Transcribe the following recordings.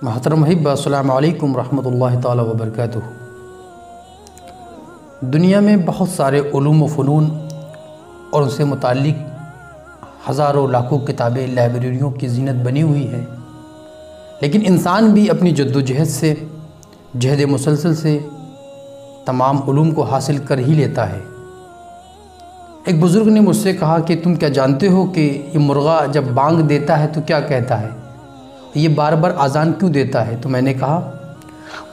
محترم حب السلام علیکم ورحمۃ اللہ تعالی وبرکاتہ۔ دنیا میں بہت سارے علوم و فنون اور ان سے متعلق ہزاروں لاکھوں کتابیں لائبریریوں کی زینت بنی ہوئی ہیں، لیکن انسان بھی اپنی جد و جہد سے، جہد مسلسل سے تمام علوم کو حاصل کر ہی لیتا ہے۔ ایک بزرگ نے مجھ سے کہا کہ تم کیا جانتے ہو کہ یہ مرغا جب بانگ دیتا ہے تو کیا کہتا ہے؟ یہ بار بار اذان کیوں دیتا ہے؟ تو میں نے کہا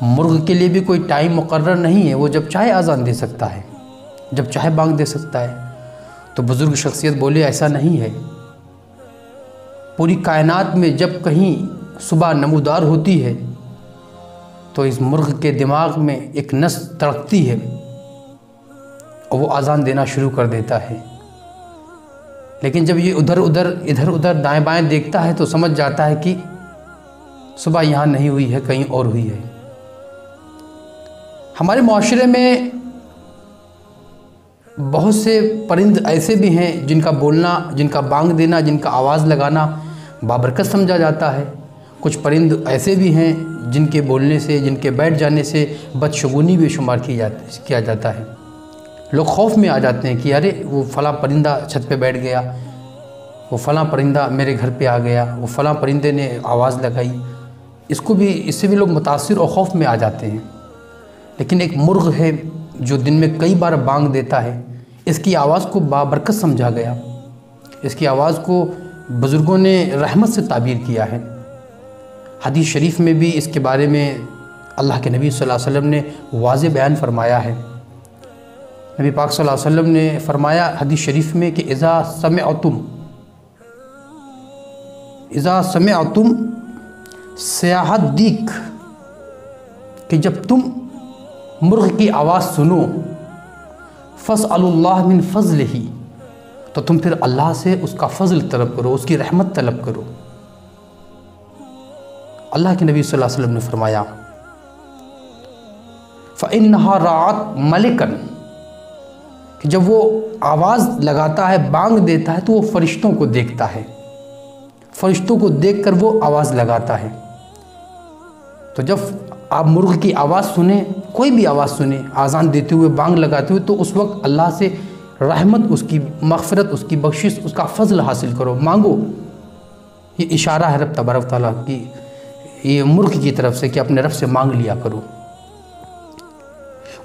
مرغ کے لیے بھی کوئی ٹائم مقرر نہیں ہے، وہ جب چاہے اذان دے سکتا ہے، جب چاہے بانگ دے سکتا ہے۔ تو بزرگ شخصیت بولے ایسا نہیں ہے، پوری کائنات میں جب کہیں صبح نمودار ہوتی ہے تو اس مرغ کے دماغ میں ایک نس تڑکتی ہے اور وہ اذان دینا شروع کر دیتا ہے، لیکن جب یہ ادھر ادھر دائیں بائیں دیکھتا ہے تو سمجھ جاتا ہے کہ صبح یہاں نہیں ہوئی ہے، کہیں اور ہوئی ہے۔ ہمارے معاشرے میں بہت سے پرند ایسے بھی ہیں جن کا بولنا، جن کا بانگ دینا، جن کا آواز لگانا بابرکت سمجھا جاتا ہے۔ کچھ پرند ایسے بھی ہیں جن کے بولنے سے، جن کے بیٹھ جانے سے بدشگونی بھی شمار کیا جاتا ہے۔ لوگ خوف میں آ جاتے ہیں کہ ارے وہ فلاں پرندہ چھت پہ بیٹھ گیا، وہ فلاں پرندہ میرے گھر پہ آ گیا، وہ فلاں پرندے نے آواز لگائی۔ اس سے بھی لوگ متاثر اور خوف میں آ جاتے ہیں۔ لیکن ایک مرغ ہے جو دن میں کئی بار بانگ دیتا ہے، اس کی آواز کو بابرکت سمجھا گیا، اس کی آواز کو بزرگوں نے رحمت سے تعبیر کیا ہے۔ حدیث شریف میں بھی اس کے بارے میں اللہ کے نبی صلی اللہ علیہ وسلم نے واضح بیان فرمایا ہے۔ نبی پاک صلی اللہ علیہ وسلم نے فرمایا حدیث شریف میں کہ اذا سمعتم سیاحت دیک، کہ جب تم مرغ کی آواز سنو، فاسألوا اللہ من فضلہ، تو تم پھر اللہ سے اس کا فضل طلب کرو، اس کی رحمت طلب کرو۔ اللہ کے نبی صلی اللہ علیہ وسلم نے فرمایا فَإِنَّهَا رَعَتْ مَلِكًا، کہ جب وہ آواز لگاتا ہے، بانگ دیتا ہے، تو وہ فرشتوں کو دیکھتا ہے، فرشتوں کو دیکھ کر وہ آواز لگاتا ہے۔ تو جب آپ مرغ کی آواز سنیں، کوئی بھی آواز سنیں، اذان دیتے ہوئے، بانگ لگاتے ہوئے، تو اس وقت اللہ سے رحمت، اس کی مغفرت، اس کی بخشش، اس کا فضل حاصل کرو، مانگو۔ یہ اشارہ ہے رب تبارک و تعالیٰ کی یہ مرغ کی طرف سے کہ اپنے رب سے مانگ لیا کرو۔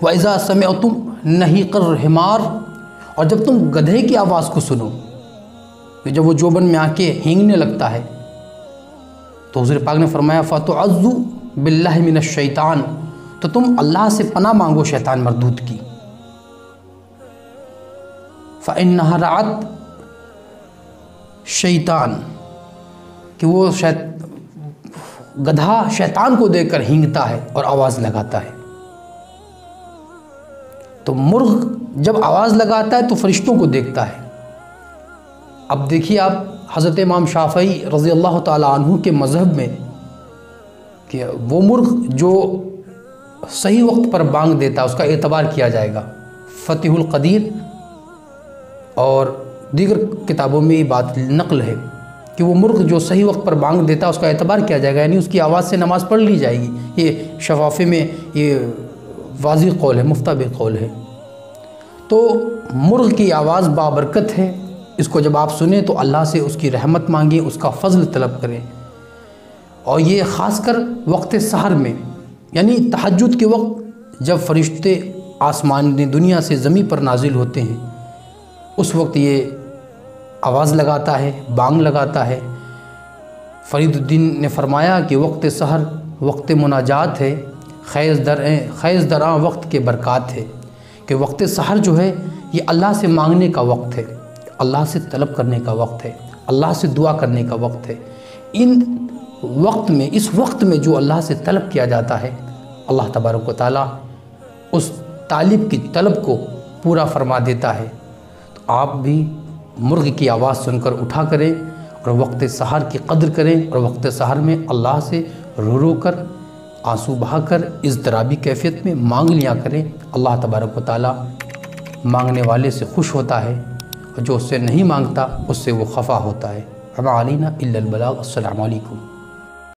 وَإِذَا سَمِعْتُمْ نَحِيقَ الْحِمَارِ، اور جب تم گدھے کی آواز کو سنو، جب وہ جوبن میں آ کے ہینگنے لگتا ہے، تو حضور پاک نے فرمایا فَتُعَذُّ بِاللَّهِ مِنَ الشَّيْطَانِ، تو تم اللہ سے پناہ مانگو شیطان مردود کی۔ فَإِنَّهَا رَعَتْ شیطان، کہ وہ گدھا شیطان کو دیکھ کر ہینگتا ہے اور آواز لگاتا ہے۔ تو مرغ جب آواز لگاتا ہے تو فرشتوں کو دیکھتا ہے۔ اب دیکھیے آپ حضرت امام شافعی رضی اللہ تعالیٰ عنہ کے مذہب میں کہ وہ مرغ جو صحیح وقت پر بانگ دیتا ہے اس کا اعتبار کیا جائے گا۔ فتح القدیر اور دیگر کتابوں میں یہ بات نقل ہے کہ وہ مرغ جو صحیح وقت پر بانگ دیتا ہے اس کا اعتبار کیا جائے گا، یعنی اس کی آواز سے نماز پڑھ لی جائے گی۔ یہ شفافے میں یہ واضح قول ہے، مفتبر قول ہے۔ تو مرغ کی آواز بابرکت ہے، اس کو جب آپ سنیں تو اللہ سے اس کی رحمت مانگیں، اس کا فضل طلب کریں۔ اور یہ خاص کر وقت سحر میں، یعنی تہجد کے وقت جب فرشتے آسمان دنیا سے زمین پر نازل ہوتے ہیں، اس وقت یہ آواز لگاتا ہے، بانگ لگاتا ہے۔ فرید الدین نے فرمایا کہ وقت سحر وقت مناجات ہے، خیز دراں وقت کے برکات ہے، کہ وقت سحر جو ہے یہ اللہ سے مانگنے کا وقت ہے، اللہ سے طلب کرنے کا وقت ہے، اللہ سے دعا کرنے کا وقت ہے۔ اس وقت میں جو اللہ سے طلب کیا جاتا ہے، اللہ تبارک و تعالیٰ اس طالب کی طلب کو پورا فرما دیتا ہے۔ تو آپ بھی مرغ کی آواز سن کر اٹھا کریں اور وقت سحر کی قدر کریں، اور وقت سحر میں اللہ سے رو کر، آنسو بہا کر، اضطرابی کیفیت میں مانگ لیا کریں۔ اللہ تبارک و تعالیٰ مانگنے والے سے خوش ہوتا ہے، اور جو اس سے نہیں مانگتا اس سے وہ خفا ہوتا ہے۔ وما علینا الا البلاغ۔ السلام علیکم۔